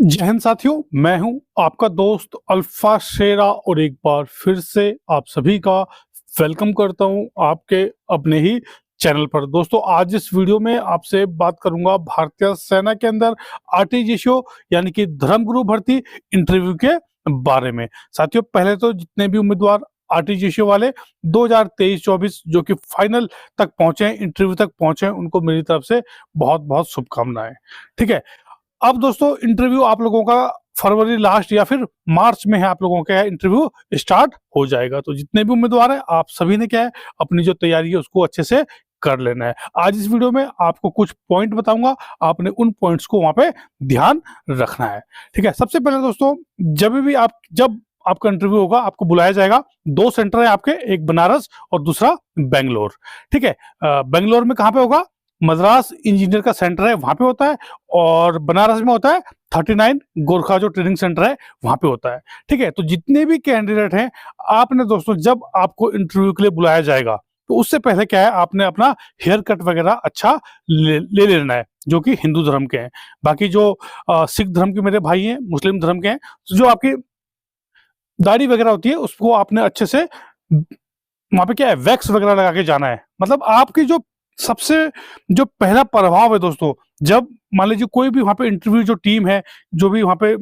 जय हिंद साथियों, मैं हूं आपका दोस्त अल्फा शेरा और एक बार फिर से आप सभी का वेलकम करता हूं आपके अपने ही चैनल पर। दोस्तों, आज इस वीडियो में आपसे बात करूंगा भारतीय सेना के अंदर आरटीजीएसओ यानी कि धर्मगुरु भर्ती इंटरव्यू के बारे में। साथियों, पहले तो जितने भी उम्मीदवार आरटीजीएसओ वाले 2023-24 जो कि फाइनल तक पहुंचे हैं, इंटरव्यू तक पहुंचे हैं, उनको मेरी तरफ से बहुत बहुत शुभकामनाएं। ठीक है, अब दोस्तों इंटरव्यू आप लोगों का फरवरी लास्ट या फिर मार्च में है, आप लोगों का इंटरव्यू स्टार्ट हो जाएगा। तो जितने भी उम्मीदवार हैं, आप सभी ने क्या है, अपनी जो तैयारी है उसको अच्छे से कर लेना है। आज इस वीडियो में आपको कुछ पॉइंट बताऊंगा, आपने उन पॉइंट्स को वहां पे ध्यान रखना है। ठीक है, सबसे पहले दोस्तों, जब आपका इंटरव्यू होगा, आपको बुलाया जाएगा। दो सेंटर है आपके, एक बनारस और दूसरा बेंगलोर। ठीक है, बेंगलोर में कहाँ पे होगा? मद्रास इंजीनियर का सेंटर है, वहां पे होता है। और बनारस में होता है 39 गोरखा जो ट्रेनिंग सेंटर है, वहां पे होता है। ठीक है, तो जितने भी कैंडिडेट हैं, आपने दोस्तों जब आपको इंटरव्यू के लिए बुलाया जाएगा तो उससे पहले क्या है, आपने अपना हेयर कट वगैरह अच्छा ले लेना है, जो कि हिंदू धर्म के हैं। बाकी जो सिख धर्म के मेरे भाई हैं, मुस्लिम धर्म के हैं, तो जो आपकी दाढ़ी वगैरह होती है उसको आपने अच्छे से वहां पे क्या है, वैक्स वगैरह लगा के जाना है। मतलब आपकी जो सबसे जो पहला प्रभाव है दोस्तों, जब मान लीजिए कोई भी वहां पे इंटरव्यू जो टीम है, जो भी वहां पे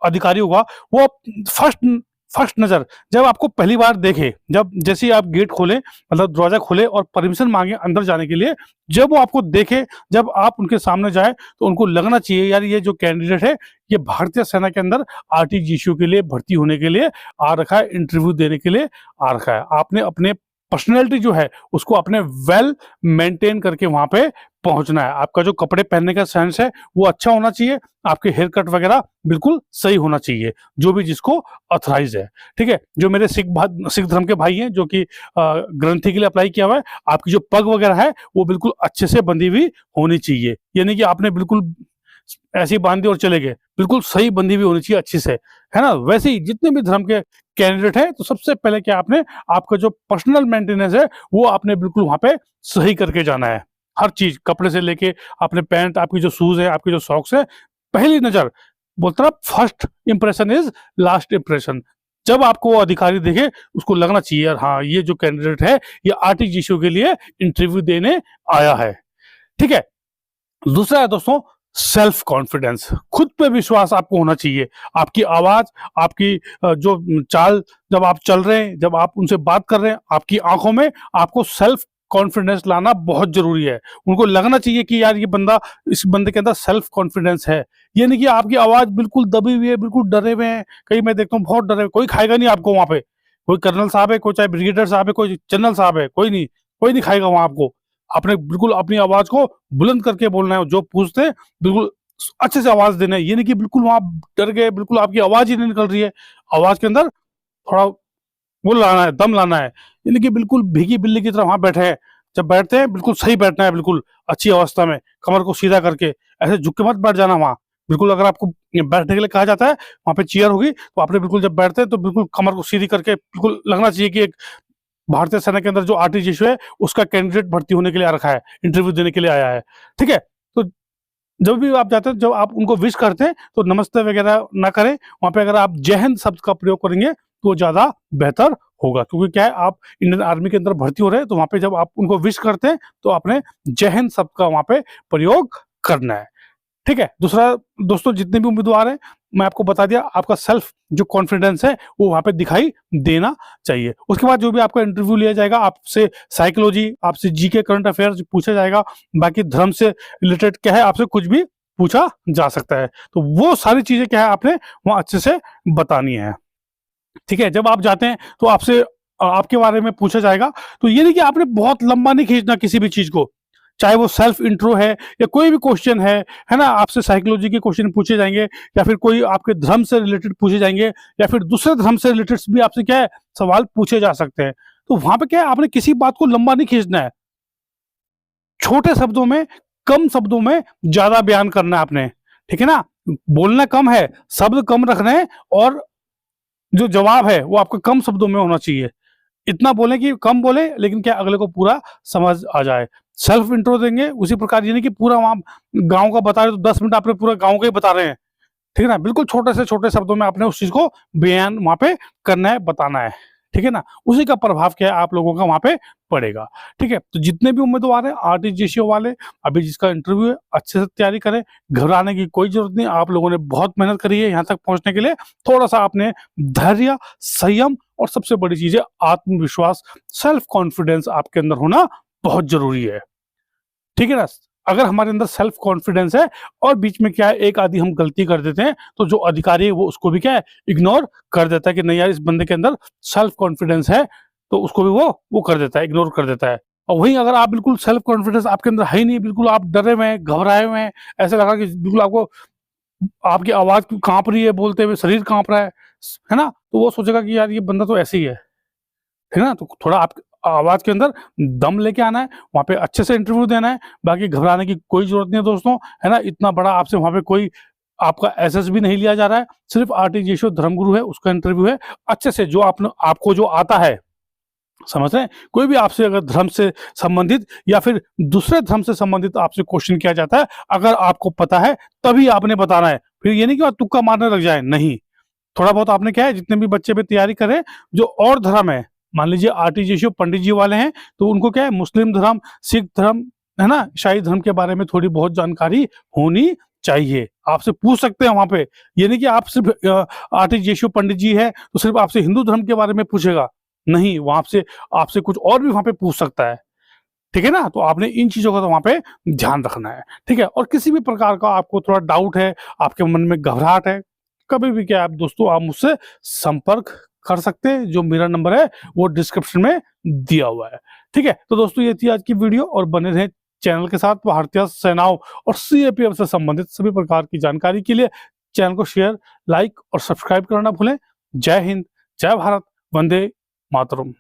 अधिकारी होगा, वो फर्स्ट फर्स्ट नजर जब आपको पहली बार देखे, जब जैसे ही आप गेट खोले, मतलब दरवाजा खोले और परमिशन मांगे अंदर जाने के लिए, जब वो आपको देखे, जब आप उनके सामने जाए, तो उनको लगना चाहिए यार ये जो कैंडिडेट है, ये भारतीय सेना के अंदर आरटीजीएसओ के लिए भर्ती होने के लिए आ रखा है, इंटरव्यू देने के लिए आ रखा है। आपने अपने पर्सनैलिटी जो है उसको अपने वेल मेंटेन करके वहां पे पहुंचना है। आपका जो कपड़े पहनने का सेंस है वो अच्छा होना चाहिए, आपके हेयर कट वगैरह बिल्कुल सही होना चाहिए, जो भी जिसको ऑथराइज है। ठीक है, जो मेरे सिख धर्म के भाई हैं, जो कि ग्रंथी के लिए अप्लाई किया हुआ है, आपकी जो पग वगैरह है वो बिल्कुल अच्छे से बंधी हुई होनी चाहिए। यानी कि आपने बिल्कुल ऐसी बांधी और चले गए, बिल्कुल सही बंधी हुई होनी चाहिए अच्छी से, है ना। वैसे ही जितने भी धर्म के कैंडिडेट है, तो सबसे पहले क्या आपने आपका जो पर्सनल मेंटेनेंस है वो आपने बिल्कुल वहां पे सही करके जाना है। हर चीज, कपड़े से लेके आपने पैंट, आपकी जो शूज है, आपकी जो सॉक्स है, पहली नजर बोलता ना, first impression is last impression. जब आपको वो अधिकारी देखे, उसको लगना चाहिए यार हाँ, ये जो कैंडिडेट है ये आरटीजीएसओ के लिए इंटरव्यू देने आया है। ठीक है, दूसरा है दोस्तों सेल्फ कॉन्फिडेंस, खुद पे विश्वास आपको होना चाहिए। आपकी आवाज, आपकी जो चाल, जब आप चल रहे हैं, जब आप उनसे बात कर रहे हैं, आपकी आंखों में आपको सेल्फ कॉन्फिडेंस लाना बहुत जरूरी है। उनको लगना चाहिए कि यार ये बंदा, इस बंदे के अंदर सेल्फ कॉन्फिडेंस है। ये नहीं कि आपकी आवाज बिल्कुल दबी हुई है, बिल्कुल डरे हुए हैं। कहीं मैं देखता हूँ बहुत डरे हुए, कोई खाएगा नहीं आपको वहां पे। कोई कर्नल साहब है, कोई चाहे ब्रिगेडियर साहब है, कोई जनरल साहब है, कोई नहीं खाएगा वहां आपको। आपने बिल्कुल अपनी आवाज को बुलंद करके बोलना है, जो पूछते हैं बिल्कुल अच्छे से आवाज देना है। ये नहीं कि बिल्कुल वहां डर गए, बिल्कुल आपकी आवाज ही नहीं निकल रही है। आवाज के अंदर थोड़ा वो लाना है, दम लाना है। ये नहीं कि बिल्कुल भीगी बिल्ली की तरह वहां बैठे हैं। जब बैठते हैं बिल्कुल सही बैठना है, बिल्कुल अच्छी अवस्था में, कमर को सीधा करके। ऐसे झुक के मत बैठ जाना वहां। बिल्कुल अगर आपको बैठने के लिए कहा जाता है, वहां पे चेयर होगी, तो आपने बिल्कुल जब बैठते हैं तो बिल्कुल कमर को सीधी करके बिल्कुल लगना चाहिए कि एक भारतीय सेना के अंदर जो आरटीजीएसओ है उसका कैंडिडेट भर्ती होने के लिए आ रखा है, इंटरव्यू देने के लिए आया है। ठीक है, तो जब भी आप जाते हैं, जब आप उनको विश करते हैं, तो नमस्ते वगैरह ना करें। वहां पे अगर आप जय हिंद शब्द का प्रयोग करेंगे तो ज्यादा बेहतर होगा, क्योंकि क्या है, आप इंडियन आर्मी के अंदर भर्ती हो रहे हैं, तो वहां पे जब आप उनको विश करते हैं तो आपने जय हिंद शब्द का वहां पे प्रयोग करना है। ठीक है, दूसरा दोस्तों, जितने भी उम्मीदवार हैं, मैं आपको बता दिया, आपका सेल्फ जो कॉन्फिडेंस है वो वहां पे दिखाई देना चाहिए। उसके बाद जो भी आपका इंटरव्यू लिया जाएगा, आपसे साइकोलॉजी, आपसे जीके करंट अफेयर्स पूछा जाएगा। बाकी धर्म से रिलेटेड क्या है, आपसे कुछ भी पूछा जा सकता है। तो वो सारी चीजें क्या है, आपने वहां अच्छे से बतानी है। ठीक है, जब आप जाते हैं तो आपसे आपके बारे में पूछा जाएगा। तो ये नहीं कि आपने बहुत लंबा नहीं खींचना किसी भी चीज को, चाहे वो सेल्फ इंट्रो है या कोई भी क्वेश्चन है ना। आपसे साइकोलॉजी के क्वेश्चन पूछे जाएंगे, या फिर कोई आपके धर्म से रिलेटेड पूछे जाएंगे, या फिर दूसरे धर्म से रिलेटेड भी आपसे क्या है, सवाल पूछे जा सकते हैं। तो वहां पे क्या है, आपने किसी बात को लंबा नहीं खींचना है। छोटे शब्दों में, कम शब्दों में ज्यादा बयान करना है आपने। ठीक है ना, बोलना कम है, शब्द कम रखना है, और जो जवाब है वो आपका कम शब्दों में होना चाहिए। इतना बोले कि कम बोले, लेकिन क्या अगले को पूरा समझ आ जाए। सेल्फ इंट्रो देंगे उसी प्रकार, यानी कि पूरा वहां गांव का बता रहे, तो 10 मिनट आपने पूरा गांव का ही बता रहे हैं, ठीक है ना, बिल्कुल छोटे से छोटे शब्दों में आपने उस चीज को बयान वहां पे करना है, बताना है, ठीक है ना। उसी का प्रभाव क्या है आप लोगों का वहां पे पड़ेगा, ठीक है। तो जितने भी उम्मीदवार हैं आरटीजीएससी वाले, अभी जिसका इंटरव्यू है अच्छे से तैयारी करें, घबराने की कोई जरूरत नहीं। आप लोगों ने बहुत मेहनत करी है यहाँ तक पहुंचने के लिए, थोड़ा सा आपने धैर्य, संयम और सबसे बड़ी चीज है आत्मविश्वास, सेल्फ कॉन्फिडेंस आपके अंदर होना बहुत जरूरी है, ठीक है ना। अगर हमारे अंदर सेल्फ कॉन्फिडेंस है और बीच में क्या है एक आदि हम गलती कर देते हैं, तो जो अधिकारी है वो उसको भी क्या है इग्नोर कर देता है कि नहीं यार इस बंदे के अंदर सेल्फ कॉन्फिडेंस है, तो उसको भी वो कर देता है, इग्नोर कर देता है। और वहीं अगर आप बिल्कुल सेल्फ कॉन्फिडेंस आपके अंदर है ही नहीं, बिल्कुल आप डरे हुए हैं, घबराए हुए हैं, ऐसे लगा कि बिल्कुल आपको आपकी आवाज कांप रही है, बोलते हुए शरीर कांप रहा है ना, तो वो सोचेगा कि यार ये बंदा तो ऐसे ही है ना। तो थोड़ा आप आवाज के अंदर दम लेके आना है, वहां पे अच्छे से इंटरव्यू देना है, बाकी घबराने की कोई जरूरत नहीं है दोस्तों, है ना। इतना बड़ा आपसे वहां पे कोई आपका एसएस भी नहीं लिया जा रहा है, सिर्फ आरटीजीएससी धर्मगुरु है उसका इंटरव्यू है। अच्छे से जो आपको जो आता है, समझ रहे हैं, कोई भी आपसे अगर धर्म से संबंधित या फिर दूसरे धर्म से संबंधित आपसे क्वेश्चन किया जाता है, अगर आपको पता है तभी आपने बताना है, फिर ये नहीं कि आप तुक्का मारने लग जाए, नहीं। थोड़ा बहुत आपने क्या है, जितने भी बच्चे भी तैयारी करें जो और धर्म है, मान लीजिए आरटीजीएससी पंडित जी वाले हैं, तो उनको क्या है मुस्लिम धर्म, सिख धर्म, है ना, ईसाई धर्म के बारे में थोड़ी बहुत जानकारी होनी चाहिए। आपसे पूछ सकते हैं वहां पे, ये नहीं कि आप सिर्फ आरटीजीएससी पंडित जी है तो सिर्फ आपसे हिंदू धर्म के बारे में पूछेगा, नहीं, वहां आपसे आपसे कुछ और भी वहां पे पूछ सकता है, ठीक है ना। तो आपने इन चीजों का तो वहां पे ध्यान रखना है, ठीक है। और किसी भी प्रकार का आपको थोड़ा डाउट है, आपके मन में घबराहट है, कभी भी क्या आप दोस्तों आप मुझसे संपर्क कर सकते हैं, जो मेरा नंबर है वो डिस्क्रिप्शन में दिया हुआ है, ठीक है। तो दोस्तों ये थी आज की वीडियो, और बने रहे चैनल के साथ। भारतीय सेनाओं और सीएपीएफ से संबंधित सभी प्रकार की जानकारी के लिए चैनल को शेयर, लाइक और सब्सक्राइब करना भूलें। जय हिंद, जय भारत, वंदे मातरम।